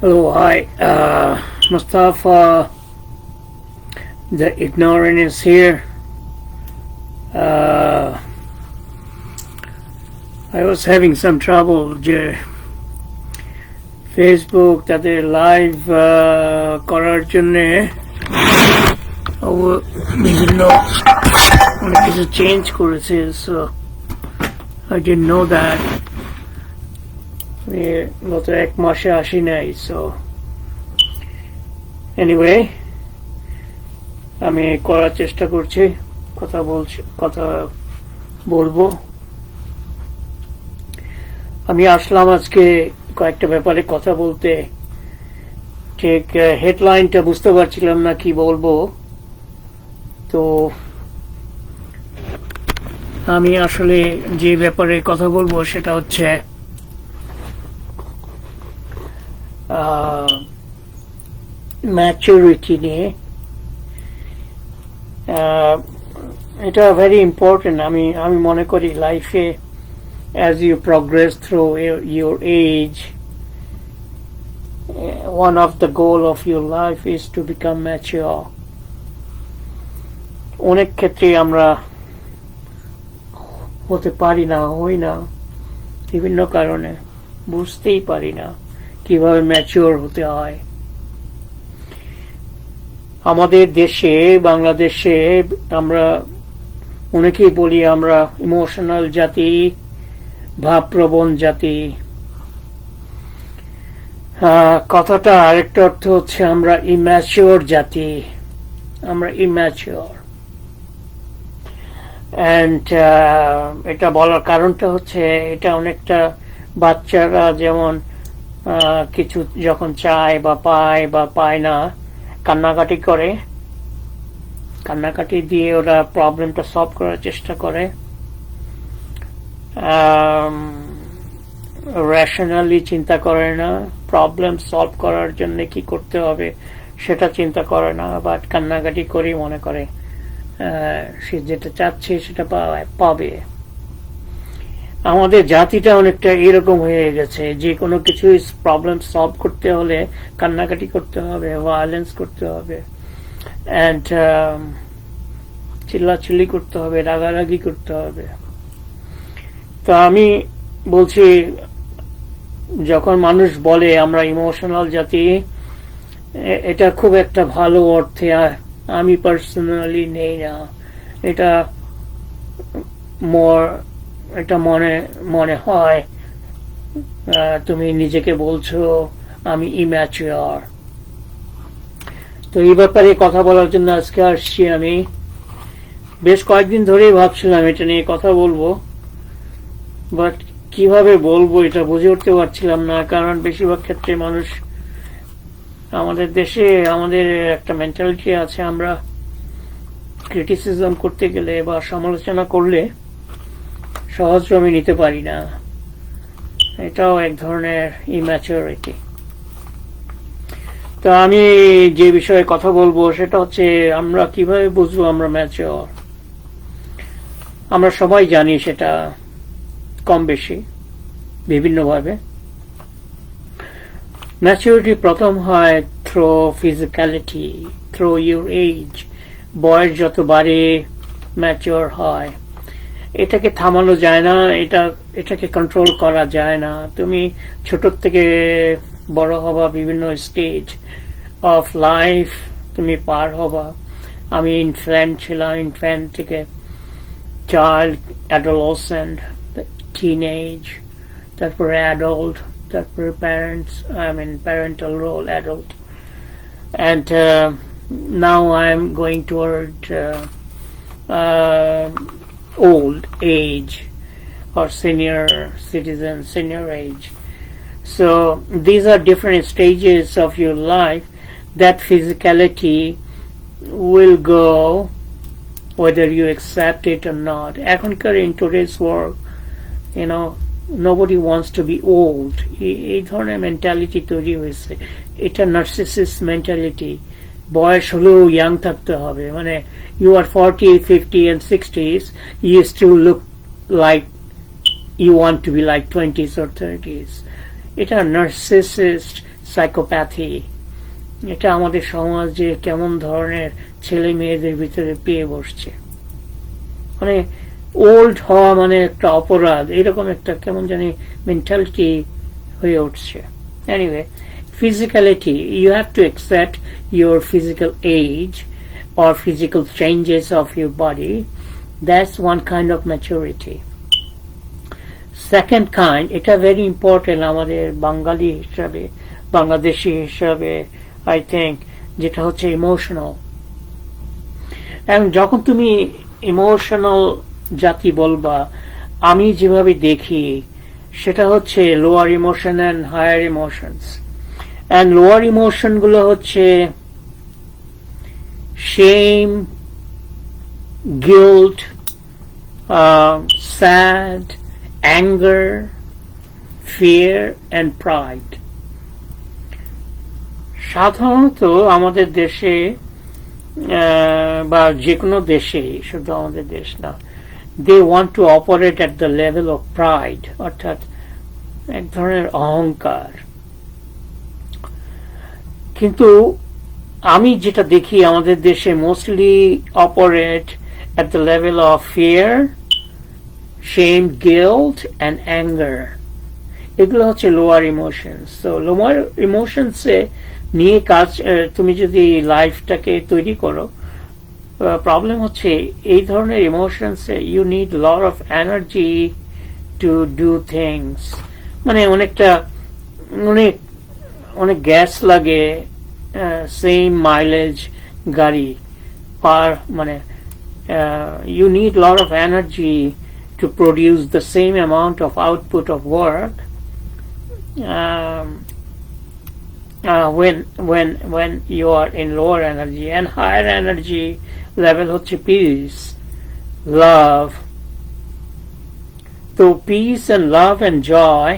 Hello, hi, Mustafa. The ignorant is here. Uh, I was having some trouble যে Facebook তাদের live করার জন্যে বিভিন্ন অনেক কিছু চেঞ্জ করেছে, so I didn't know that. গত এক মাসে আসি নাই, সো এনিওয়ে আমি করার চেষ্টা করছি, কথা বলবো। আমি আসলাম আজকে কয়েকটা ব্যাপারে কথা বলতে। ঠিক হেডলাইনটা বুঝতে পারছিলাম না কি বলবো, তো আমি আসলে যে ব্যাপারে কথা বলবো সেটা হচ্ছে ম্যাচুরিটি নিয়ে। এটা ভেরি ইম্পর্টেন্ট। আমি মনে করি লাইফে as you progress through your age, one of the goal of your life is to become mature. অনেক ক্ষেত্রে আমরা হতে পারি না, হই না, বিভিন্ন কারণে বুঝতেই পারি না কিভাবে ম্যাচিওর হতে হয়। আমাদের দেশে, বাংলাদেশে আমরা অনেকেই বলি আমরা ইমোশনাল জাতি, ভাবপ্রবণ জাতি। কথাটা আরেকটা অর্থ হচ্ছে আমরা ইম্যাচিওর জাতি, আমরা ইম্যাচিওর। এন্ড এটা বলার কারণটা হচ্ছে এটা অনেকটা বাচ্চারা যেমন কিছু যখন চায় বা পায় বা পায় না, কান্নাকাটি করে, কান্নাকাটি দিয়ে ওরা প্রবলেমটা সলভ করার চেষ্টা করে। রেশনালি চিন্তা করে না, প্রবলেম সলভ করার জন্য কি করতে হবে সেটা চিন্তা করে না, বাট কান্নাকাটি করে মনে করে সে যেটা চাচ্ছে সেটা পাবে। আমাদের জাতিটা অনেকটা এরকম হয়ে গেছে, যে কোনো কিছু প্রবলেম সলভ করতে হলে কান্নাকাটি করতে হবে, ভায়োলেন্স করতে হবে, এন্ড চিল্লাচিল্লি করতে হবে, রাগারাগি করতে হবে। তো আমি বলছি, যখন মানুষ বলে আমরা ইমোশনাল জাতি, এটা খুব একটা ভালো অর্থে আমি পার্সোনালি নেই না। এটা মনে হয় তুমি নিজেকে বলছো আমি ইম্যাচিওর। তো এই ব্যাপারে কথা বলার জন্য আজকে আসছি। আমি বেশ কয়েকদিন ধরেই ভাবছিলাম এটা নিয়ে কথা বলবো, বাট কিভাবে বলবো এটা বুঝে উঠতে পারছিলাম না। কারণ বেশিরভাগ ক্ষেত্রে মানুষ, আমাদের দেশে আমাদের একটা মেন্টালিটি আছে, আমরা ক্রিটিসিজম করতে গেলে বা সমালোচনা করলে সহজভাবে নিতে পারি না। এটাও এক ধরনের ইম্যাচুরিটি। তো আমি যে বিষয়ে কথা বলবো সেটা হচ্ছে আমরা কিভাবে বুঝবো আমরা ম্যাচিওর। আমরা সবাই জানি সেটা কম বেশি বিভিন্নভাবে। ম্যাচুরিটি প্রথম হয় through physicality, through your age. বয়স যত বাড়ে ম্যাচিওর হয়। এটাকে থামানো যায় না, এটাকে কন্ট্রোল করা যায় না। তুমি ছোট থেকে বড় হবা, বিভিন্ন স্টেজ অফ লাইফ তুমি পার হবা। আমি ইনফ্যান্ট ছিলাম, ইনফ্যান্ট থেকে চাইল্ড, অ্যাডোলসেন্ট, টিনেজ, তারপরে অ্যাডাল্ট, তারপরে parents, parental role, adult, and now I'm going toward old age or senior citizen, senior age. So these are different stages of your life that physicality will go whether you accept it or not. এখনকার in today's world, nobody wants to be old. এই ধরনের mentality তৈরি হয়েছে। এটা narcissist mentality. বয়স হলেও young থাকতে হবে, মানে you are 40, 50 and 60s, you still look like you want to be like 20s or 30s. এটা নার্সিসিস্ট সাইকোপ্যাথি, এটা আমাদের সমাজে কেমন ধরনের ছেলে মেয়েদের ভিতরে পেয়ে বসছে। মানে ওল্ড হওয়া মানে একটা অপরাধ, এরকম একটা কেমন জানি মেন্টালিটি হয়ে উঠছে। Anyway, physicality, you have to accept your physical age or physical changes of your body. That's one kind of maturity. Second kind, এটা very important আমাদের বাঙালি হিসাবে, বাংলাদেশি হিসাবে, I think, যেটা হচ্ছে ইমোশনাল। এবং যখন তুমি ইমোশনাল জাতি বলবা, আমি যেভাবে দেখি সেটা হচ্ছে lower emotion and higher emotions. And lower emotion গুলো হচ্ছে shame, guilt, sad, anger, fear and pride. সাধারণত আমাদের দেশে বা যে কোনো দেশে, শুধু আমাদের দেশ না, they want to operate at the level of pride, অর্থাৎ এক ধরনের অহংকার। কিন্তু আমি যেটা দেখি আমাদের দেশে mostly operate at the level of fear, shame, guilt and anger. এগুলো হচ্ছে লোয়ার ইমোশনস। তো লোয়ার ইমোশনসে নিয়ে কাজ তুমি যদি লাইফটাকে তৈরি করো, প্রবলেম হচ্ছে এই ধরনের ইমোশনসে you need lot of energy to do things. মানে অনেকটা অনেক গ্যাস লাগে সেম মাইলেজ গাড়ি পার, মানে you need a lot of energy to produce the same amount of output of work when you are in lower energy. And higher energy level হচ্ছে peace, love. তো peace and love and joy,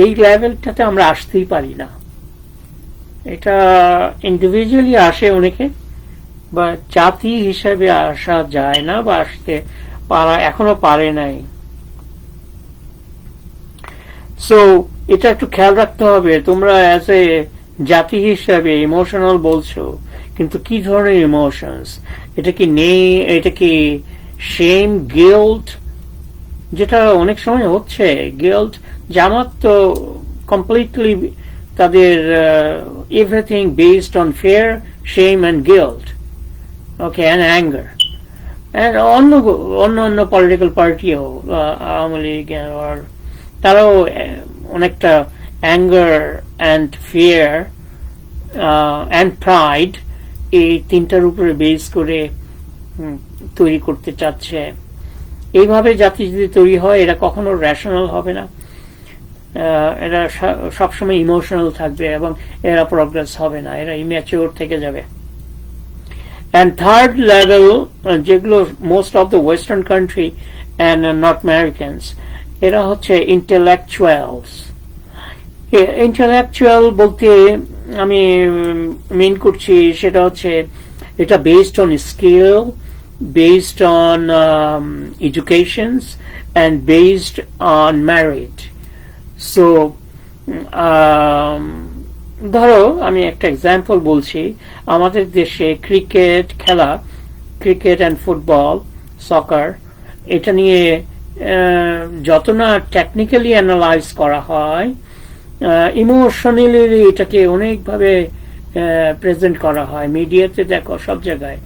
এই লেভেলটাতে আমরা আসতেই পারি না। এটা individually আসে অনেকে, বা জাতি হিসাবে আসা যায় না, বা আসতে পারা এখনো পারে নাই। সো এটা একটু খেয়াল রাখতে হবে। তোমরা অ্যাজ এ জাতি হিসাবে ইমোশনাল বলছো, কিন্তু কি ধরনের ইমোশনস? এটা কি এটা কি শেম, গিল্ট, যেটা অনেক সময় হচ্ছে গিল্ট, জামাত তো কমপ্লিটলি তাদের everything based on fear, shame and guilt, okay, and anger. And অন্য পলিটিক্যাল পার্টিও, আওয়ামী লীগ, তারাও অনেকটা anger and fear and pride, এই তিনটার উপরে বেস করে তৈরি করতে চাচ্ছে। এইভাবে জাতি যদি তৈরি হয়, এরা কখনো রেশনাল হবে না, এরা সবসময় ইমোশনাল থাকবে এবং এরা প্রোগ্রেস হবে না, এরা ইম্যাচিওর থেকে যাবে। And third level, যেগুলো most of the western country and North Americans, এরা হচ্ছে intellectuals. Intellectual বলতে আমি মিন করছি সেটা হচ্ছে এটা based on skill, based on educations and based on merit. So ধরো আমি একটা এক্সাম্পল বলছি, আমাদের দেশে ক্রিকেট খেলা, ক্রিকেট অ্যান্ড ফুটবল, সকার, এটা নিয়ে যত না টেকনিক্যালি অ্যানালাইজ করা হয়, ইমোশনালি এটাকে অনেকভাবে প্রেজেন্ট করা হয় মিডিয়াতে। দেখো সব জায়গায়,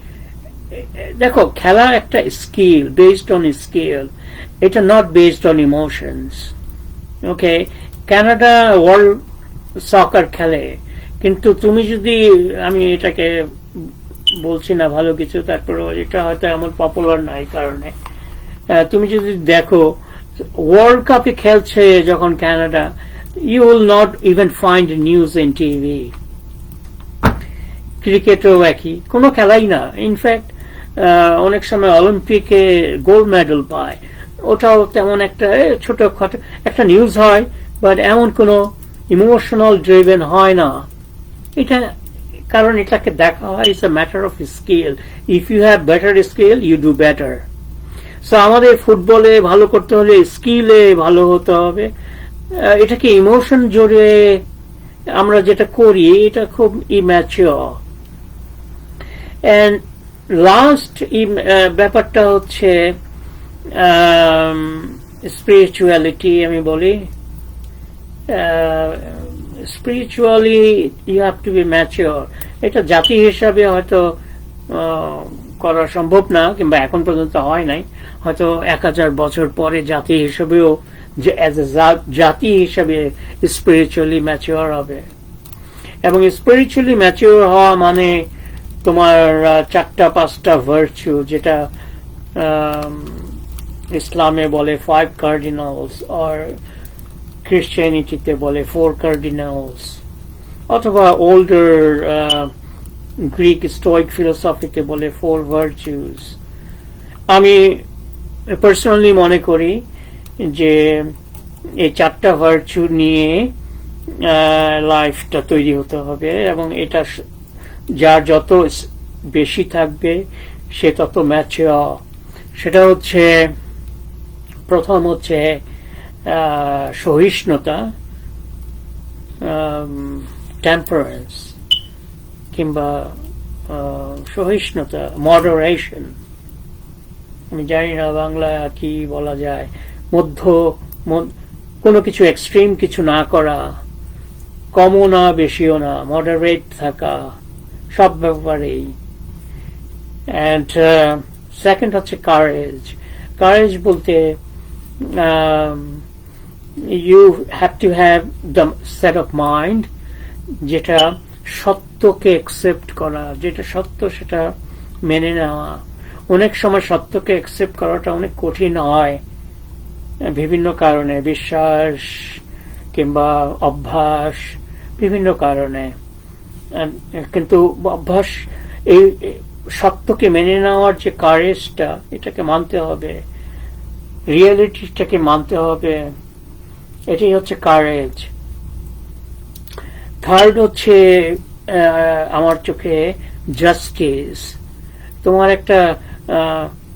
দেখো খেলা একটা স্কিল, বেসড অন স্কিল, এটা not based on emotions. Okay, Canada world soccer খেলে, কিন্তু তুমি যদি, আমি এটাকে বলছি না ভালো কিছু, তারপরে এটা হয়তো এমন পপুলার নাই কারণে, তুমি যদি দেখো ওয়ার্ল্ড কাপে খেলছে যখন Canada, you will not even find news in TV. ক্রিকেটও একই, কোনো খেলাই না। ইনফ্যাক্ট অনেক সময় অলিম্পিকে গোল্ড মেডেল পায়, ওটাও তেমন একটা ছোটখাটো একটা নিউজ হয়, বাট এমন কোনো ইমোশনাল ড্রিভেন হয় না। এটা কারণ এটাকে দেখা হয় it's a matter of skill. If you have better skill, you do better. So আমাদের ফুটবলে ভালো করতে হলে স্কিলে ভালো হতে হবে, এটাকে ইমোশন জোরে আমরা যেটা করি এটা খুব ইম্যাচিওর। এন্ড লাস্ট ব্যাপারটা হচ্ছে স্পিরিচুয়ালিটি। আমি বলি spiritually you have to be mature. এটা জাতি হিসাবে হয়তো করা সম্ভব না, কিংবা এখন পর্যন্ত হয় নাই, হয়তো 1000 বছর পরে জাতি হিসেবেও জাতি হিসাবে স্পিরিচুয়ালি ম্যাচিওর হবে। এবং স্পিরিচুয়ালি ম্যাচিওর হওয়া মানে তোমার 4-5টা ভার্চু, যেটা ইসলামে বলে 5 কার্ডিনালস, আর ক্রিশ্চিয়ানিটিতে বলে 4 কার্ডিনালস, অথবা ওল্ডার গ্রিক স্টোইক ফিলোসফিতে বলে 4 ভার্চুস। আমি পার্সোনালি মনে করি যে এই 4টা ভার্চু নিয়ে লাইফটা তৈরি হতে হবে, এবং এটা যার যত বেশি থাকবে সে তত ম্যাচিওর। সেটা হচ্ছে, প্রথম হচ্ছে সহিষ্ণুতা, টেম্পারেন্স, কিংবা সহিষ্ণুতা, মডারেশন। আমি জানি না বাংলা কি বলা যায়, কোনো কিছু এক্সট্রিম কিছু না করা, কমও না বেশিও না, মডারেট থাকা সব ব্যাপারেই। এন্ড সেকেন্ড হচ্ছে কারেজ। কারেজ বলতে you have to have the set of mind, যেটা সত্যকে অ্যাকসেপ্ট করা, যেটা সত্য সেটা মেনে নেওয়া। অনেক সময় সত্যকে অ্যাকসেপ্ট করাটা অনেক কঠিন হয় বিভিন্ন কারণে, বিশ্বাস কিংবা অভ্যাস, বিভিন্ন কারণে। কিন্তু অভ্যাস, এই সত্যকে মেনে নেওয়ার যে কারেজটা, এটাকে মানতে হবে, রিয়েলিটিটাকে মানতে হবে, এটাই হচ্ছে কারেজ। থার্ড হচ্ছে আমার চোখে জাস্টিস।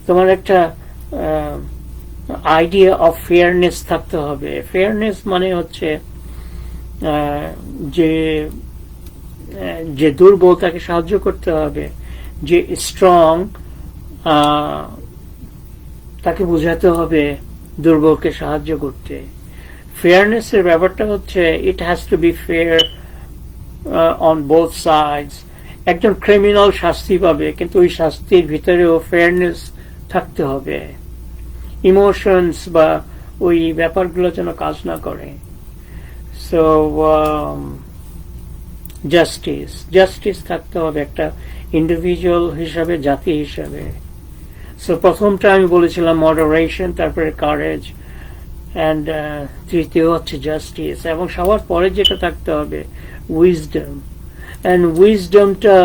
তোমার একটা আইডিয়া অফ ফেয়ারনেস থাকতে হবে। ফেয়ারনেস মানে হচ্ছে যে দুর্বল তাকে সাহায্য করতে হবে, যে স্ট্রং তাকে বোঝাতে হবে দুর্বলকে সাহায্য করতে। ফেয়ারনেস এর ব্যাপারটা হচ্ছে it has to B fair on both sides. একজন ক্রিমিনাল শাস্তি পাবে, কিন্তু ওই শাস্তির ভিতরেও ফেয়ারনেস থাকতে হবে। ইমোশনস বা ওই ব্যাপারগুলো যেন কাজ না করে। সো জাস্টিস থাকতে হবে একটা ইন্ডিভিজুয়াল হিসাবে, জাতি হিসাবে। সো প্রথমটা আমি বলেছিলাম মডারেশন, তারপরে কারেজ, এন্ড তৃতীয় হচ্ছে জাস্টিস। এবং সবার পরে যেটা থাকতে হবে wisdom. And wisdomটা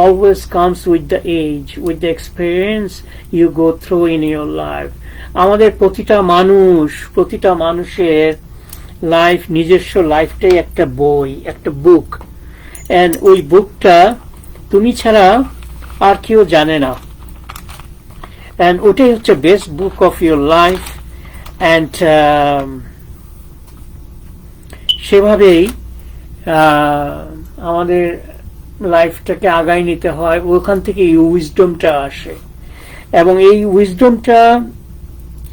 always comes with the age, with the experience you go through in your life. আমাদের প্রতিটা মানুষের লাইফ, নিজস্ব লাইফটাই একটা বই, একটা বুক। এন্ড ওই বুকটা তুমি ছাড়া আর কেউ জানে না। এন্ড ওটাই হচ্ছে best book of your life. And সেভাবেই আমাদের লাইফটাকে আগায় নিতে হয়। ওখান থেকে এই উইজডমটা আসে। এবং এই উইজডমটা,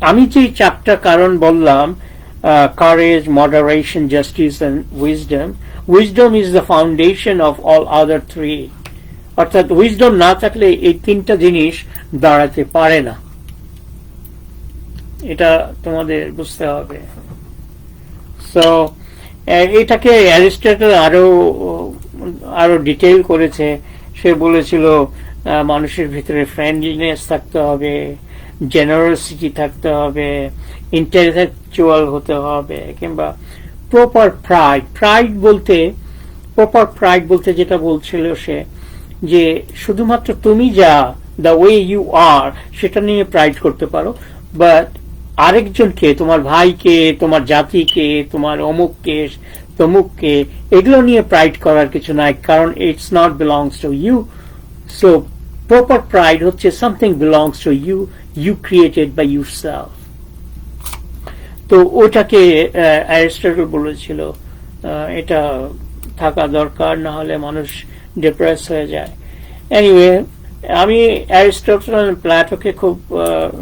আমি যে 4টা কারণ বললাম, courage, moderation, justice and wisdom, wisdom is the foundation of all other 3। অর্থাৎ উইজডম না থাকলে এই 3টা জিনিস দাঁড়াতে পারে না। এটা তোমাদের বুঝতে হবে। সো এটাকে অ্যারিস্টটল আরো ডিটেইল করেছে। সে বলেছিল মানুষের ভিতরে ফ্রেন্ডলিনেস থাকতে হবে, জেনারসিটি থাকতে হবে, ইন্টেলেকচুয়াল হতে হবে, কিংবা প্রপার প্রাইড বলতে যেটা বলছিল সে, যে শুধুমাত্র তুমি যা, দ্য ওয়ে ইউ আর, সেটা নিয়ে প্রাইড করতে পারো, বাট আরেকজনকে, তোমার ভাইকে, তোমার জাতিকে, তোমার অমুককে, তমুককে, এগুলো নিয়ে প্রাইড করার কিছু নাই, কারণ it's not belongs to you. So proper pride হচ্ছে something belongs to you, you created by yourself. তো ওটাকে অ্যারিস্টটল বলেছিল। এটা থাকা দরকার, না হলে মানুষ ডিপ্রেস হয়ে যায়। এনিওয়ে, আমি অ্যারিস্টটল আর প্লাটোকে খুব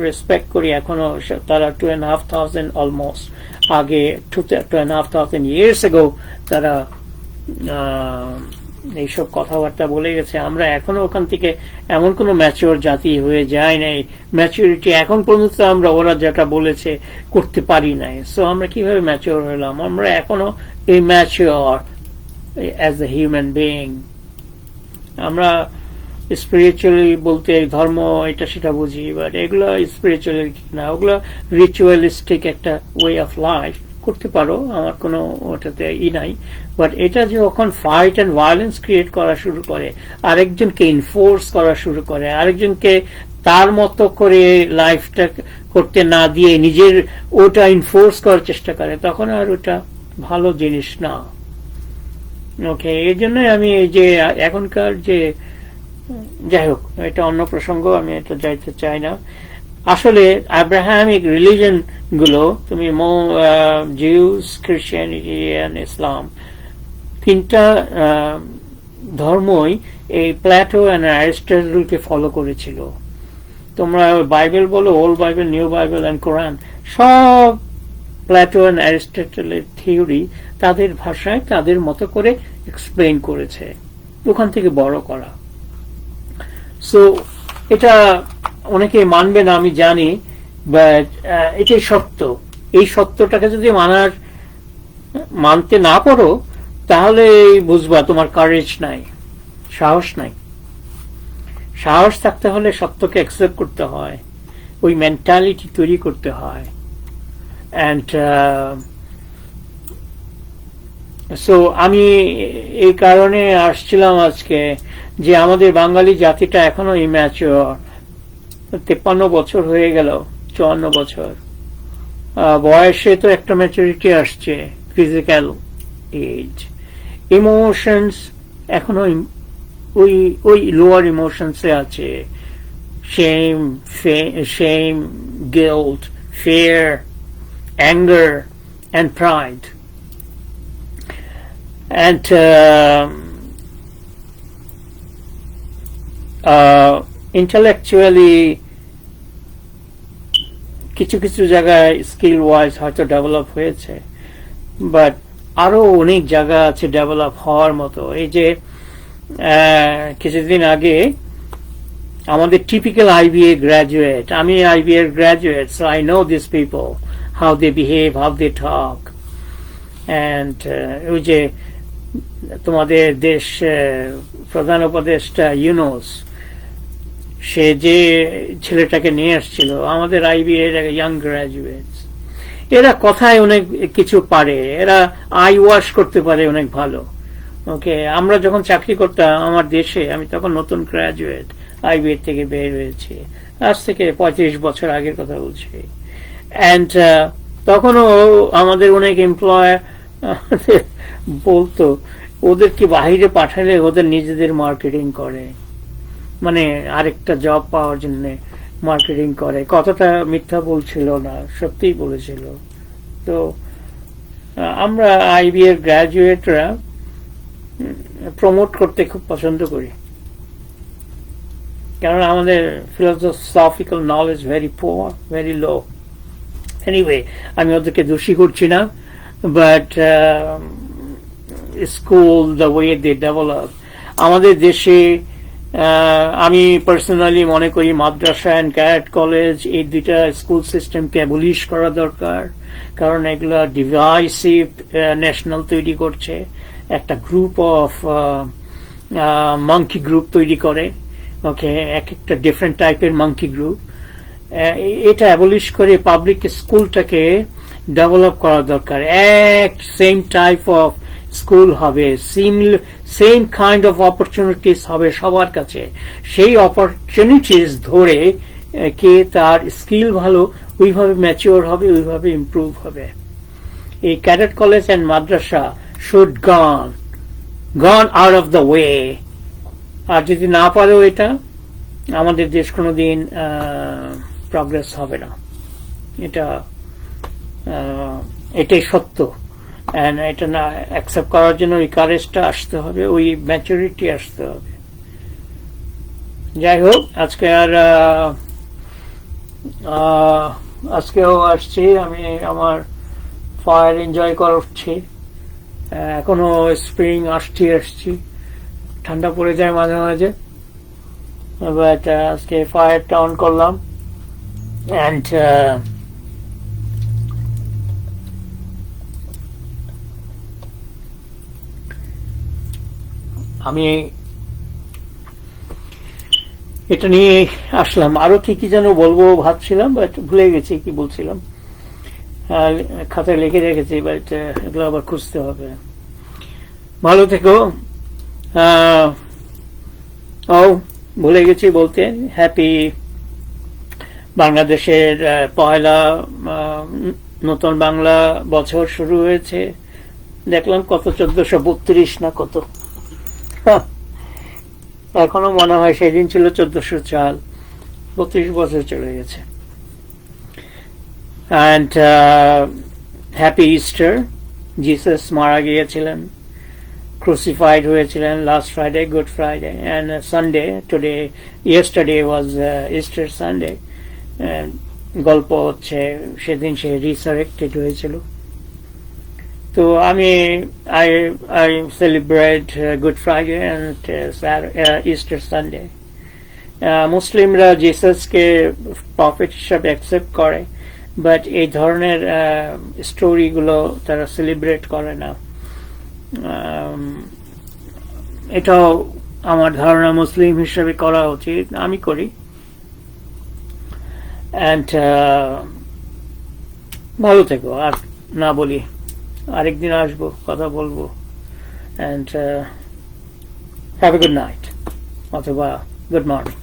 রেসপেক্ট করি এখনো। তারা 2,500 অলমোস্ট আগে, 2,500 years ago তারা এইসব কথাবার্তা বলে গেছে। আমরা এখনো ওখান থেকে এমন কোন ম্যাচিওর জাতি হয়ে যায় নাই, ম্যাচিউরিটি এখন পর্যন্ত আমরা ওরা যেটা বলেছে করতে পারি নাই। সো আমরা কিভাবে ম্যাচিওর হলাম? আমরা এখনো immature as a human being. আমরা স্পিরিচুয়ালি বলতে ধর্ম এটা সেটা বুঝি, বাট এগুলো স্পিরিচুয়ালি না, ওগুলো রিচুয়ালিস্টিক একটা ওয়ে অফ লাইফ। করতে পারো, আমার কোনো ওটাতে নাই। বাট এটা যখন ফাইট অ্যান্ড ভায়োলেন্স ক্রিয়েট করা শুরু করে, আরেকজনকে ইনফোর্স করা শুরু করে, আরেকজনকে তার মতো করে লাইফটা করতে না দিয়ে নিজের ওটা ইনফোর্স করার চেষ্টা করে, তখন আর ওটা ভালো জিনিস না। ওকে, এই জন্যই আমি এই যে এখনকার যে, যাই হোক, এটা অন্য প্রসঙ্গ, আমি এটা যাইতে চাই না। আসলে আব্রাহামিক রিলিজন গুলো, তুমি জিউস, খ্রিস্টানিটি এন্ড ইসলাম, তিনটা ধর্মই এই প্লাটো এন্ড অ্যারিস্টটলকে ফলো করেছিল। তোমরা বাইবেল বলো, old Bible, new Bible and Quran, সব প্লাটো এন্ড অ্যারিস্টটলের থিওরি তাদের ভাষায় তাদের মতো করে এক্সপ্লেন করেছে, ওখান থেকে বড় করা। সো এটা অনেকে মানবে না আমি জানি, বাট এটাই সত্য। এই সত্যটাকে যদি মানতে না পারো, তাহলে বুঝবা তোমার কারেজ নাই, সাহস নাই। সাহস থাকতে হলে সত্যকে অ্যাকসেপ্ট করতে হয়, ওই মেন্টালিটি তৈরি করতে হয়। অ্যান্ড সো আমি এই কারণে আসছিলাম আজকে যে আমাদের বাঙালি জাতিটা এখনো ইম্যাচিওর। 53 বছর হয়ে গেল, 54 বছর বয়সে তো একটা ম্যাচুরিটি আসছে, ফিজিক্যাল এজ। ইমোশনস এখনো ওই লোয়ার ইমোশনসে আছে, shame, guilt, fear, anger and pride. And intellectually কিছু কিছু জায়গায় স্কিল ওয়াইজ হয়তো ডেভেলপ হয়েছে, বাট আরো অনেক জায়গা আছে ডেভেলপ হওয়ার মতো। এই যে কিছুদিন আগে আমাদের টিপিক্যাল IBA গ্রাজুয়েট, আমি IBA graduate, so I know this people, how they behave, how they talk. And ওই যে তোমাদের দেশ প্রধান উপদেষ্টা ইউনুস, সে যে ছেলেটাকে নিয়ে আসছিল, আমাদের IBA ইয়াং গ্রাজুয়েট, এরা কথায় অনেক কিছু পারে, এরা আই ওয়াশ করতে পারে অনেক ভালো। ওকে, আমরা যখন চাকরি করতাম আমার দেশে, আমি তখন নতুন গ্রাজুয়েট, IBA থেকে বের হয়েছি, আজ থেকে 35 বছর আগের কথা বলছি। অ্যান্ড তখনও আমাদের অনেক এমপ্লয়ার বলতো ওদেরকে বাহিরে পাঠালে ওদের নিজেদের মার্কেটিং করে, মানে আরেকটা জব পাওয়ার জন্য মার্কেটিং করে। কতটা মিথ্যা বলছিল না, সত্যিই বলেছিল। তো আমরা IBA গ্রাজুয়েটরা প্রমোট করতে খুব পছন্দ করি, কারণ আমাদের philosophical knowledge very poor, very low. Anyway, আমি ওদেরকে দোষী করছি না, but school, the way they develop. আমাদের দেশে আমি পার্সোনালি মনে করি মাদ্রাসা অ্যান্ড ক্যাডেট কলেজ, এই দুইটা স্কুল সিস্টেমকে অ্যাবলিশ করা দরকার, কারণ এগুলো ডিভাইসিভ ন্যাশনাল তৈরি করছে, একটা গ্রুপ অফ মাঙ্কি গ্রুপ তৈরি করে। ওকে, এক একটা ডিফারেন্ট টাইপের মাঙ্কি গ্রুপ। এটা অ্যাবলিশ করে পাবলিক স্কুলটাকে ডেভেলপ করা দরকার। সেম টাইপ অফ স্কুল হবে, সেম কাইন্ড অফ অপরচুনিটিস হবে সবার কাছে। সেই অপরচুনিটিস ধরে কে তার স্কিল ভালো, ওইভাবে ম্যাচিওর হবে, ওইভাবে ইমপ্রুভ হবে। এই cadet college and Madrasa should gone out of the way। আর যদি না পারেও এটা, আমাদের দেশ কোনোদিন প্রগ্রেস হবে না। এটাই সত্য। অ্যান্ড এটা না অ্যাকসেপ্ট করার জন্য ওই কারেজটা আসতে হবে, ওই ম্যাচুরিটি আসতে হবে। যাই হোক, আজকে আর আজকেও আসছি আমি, আমার ফায়ার এনজয় করছি। এখনো স্প্রিং আসছি, ঠান্ডা পড়ে যায় মাঝে মাঝে, বাট আজকে ফায়ারটা অন করলাম। অ্যান্ড আমি এটা নিয়ে আসলাম। আরো কি কি যেন বলবো ভাবছিলাম, বাট ভুলে গেছি কি বলছিলাম। খাতায় লিখে রেখেছি, বাট এগুলো আবার খুঁজতে হবে। ভালো থেকো। ও ভুলে গেছি বলতে, হ্যাপি বাংলাদেশের পয়লা নতুন বাংলা বছর শুরু হয়েছে। দেখলাম কত 1432 না কত, এখনো মনে হয় সেদিন ছিল 1404, 32 বছর চলে গেছে। And happy Easter. জিসাস মারা গিয়েছিলেন, ক্রুসিফাইড হয়েছিলেন last Friday, good Friday, and Sunday today, yesterday was Easter Sunday. গল্প হচ্ছে সেদিন সে রিসারেক্টেড হয়েছিল। তো আমি I celebrate good Friday and Easter Sunday. মুসলিমরা জিসাসকে প্রফেট হিসাবে অ্যাকসেপ্ট করে, বাট এই ধরনের স্টোরিগুলো তারা সেলিব্রেট করে না। এটাও আমার ধারণা মুসলিম হিসাবে করা উচিত, আমি করি। অ্যান্ড ভালো থেকো, আর না বলি, আরেকদিন আসবো, কথা বলবো। And have a good night অথবা গুড মর্নিং।